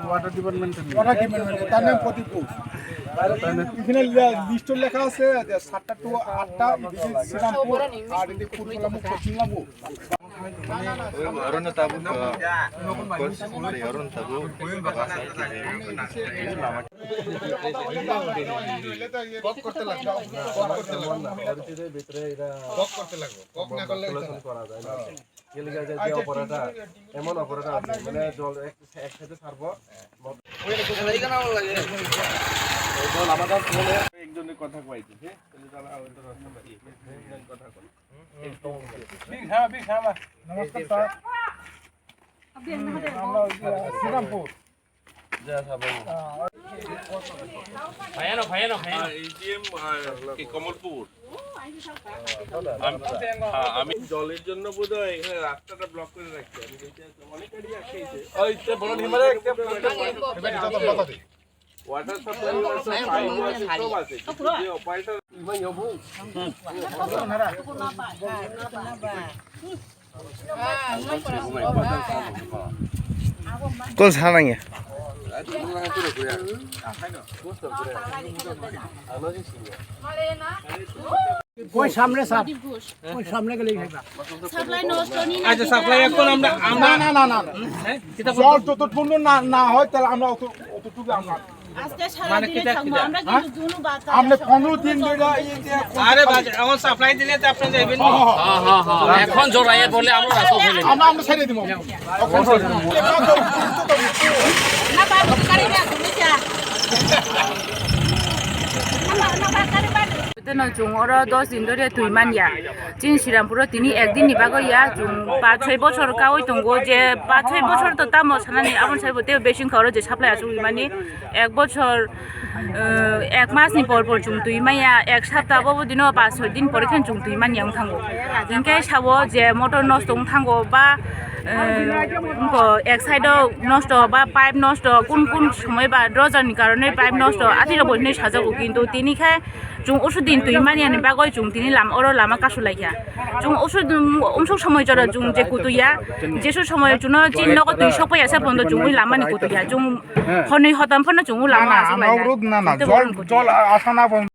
water department তার নাম প্রদীপ এখানে লিস্ট লেখা আছে 7টা টু 8টা শ্রীরামপুর আর এদিকে ফুললামু পশ্চিমলামু অরণ্য তাবু অরণ্য তাবু বক করতে লাগবে বক করতে লাগবে বক না করলে করা যায় না এলাকা যে অপারেটর এমন অপারেটর আছে মানে জল একসাথে ছাড়বো ওই এখানে লাগে জল আমাদের বলে একজনের কথা কইতেছে তাহলে তারা আমাদের রাস্তা পাই কথা কই নমস্কার স্যার আমরা শ্রীরামপুর যা সবাই ভাইয়ানো এজিএম কি কমলপুর আমি জলের জন্য বোধহয় এখানে রাস্তাটা ব্লক করে রাখছি আমি অনেক গাড়ি আসছে ওই যে বড় হিমালয় একটা ওয়াটার সাপ্লাই সব আছে যে অপারেটর ইমান হবু কোন সারাঙ্গে কই সামনে স্যার কই সামনে গেলে সাপ্লাই নষ্ট নি না আচ্ছা সাপ্লাই এখন আমরা না জল যতক্ষণ না হয় তাহলে আমরা অতটুকু আমরা আজকে সারা দিনে থাকবো আমরা কিন্তু জুনু বাচ্চা আমরা 15 দিন ধরে আরে বাজে এখন সাপ্লাই দিলে তো আপনি যাবেন হ্যাঁ এখন জোরায়ে বলে আমরা রাখো ফেলে আমরা ছেড়ে দিব না বাবু গাড়ি না তুমিছা না জুং ওরা 10 দিন ধরে তুই মানিয়া চিন শ্রীরামপুর তিনি একদিন নিবাগো ইয়া জুং 5-6 বছর কাওই তঙ্গো যে 5-6 বছর তো তাম সানানি আপন সাইবতে বেশিন খাওয়ার যে সাপ্লাই আসু মানে 1 বছর 1 মাস নি পর জুং তুই মাইয়া 1 সপ্তাহ বাবু দিন 5-6 দিন পরে খান জুং তুই মানিয়া থাঙ্গো জিনকে সাবো যে মোটর নষ্ট থাঙ্গো বা এক সাইডও নষ্ট বা পাইপ নষ্ট কোন কোন সময় বা ড্রজারনি কারণে পাইপ নষ্ট আদির বইনে সাজাবো কিন্তু তিনি খায় জুং ওষুধ দিন তুই মানিয়ানি বাগয় জুং তিনি লামা কাসুলাইখা জুং ওষুধ অংশুক সময় জরা জুং যে কুতুইয়া যেসব সময় জুন চিন নগ তুই সপাই আছে বন্ধ জুং ওই লামানি কুতুইয়া জুং হনই হতাম ফনা জুং লামা আসুলাইখা জল আসা না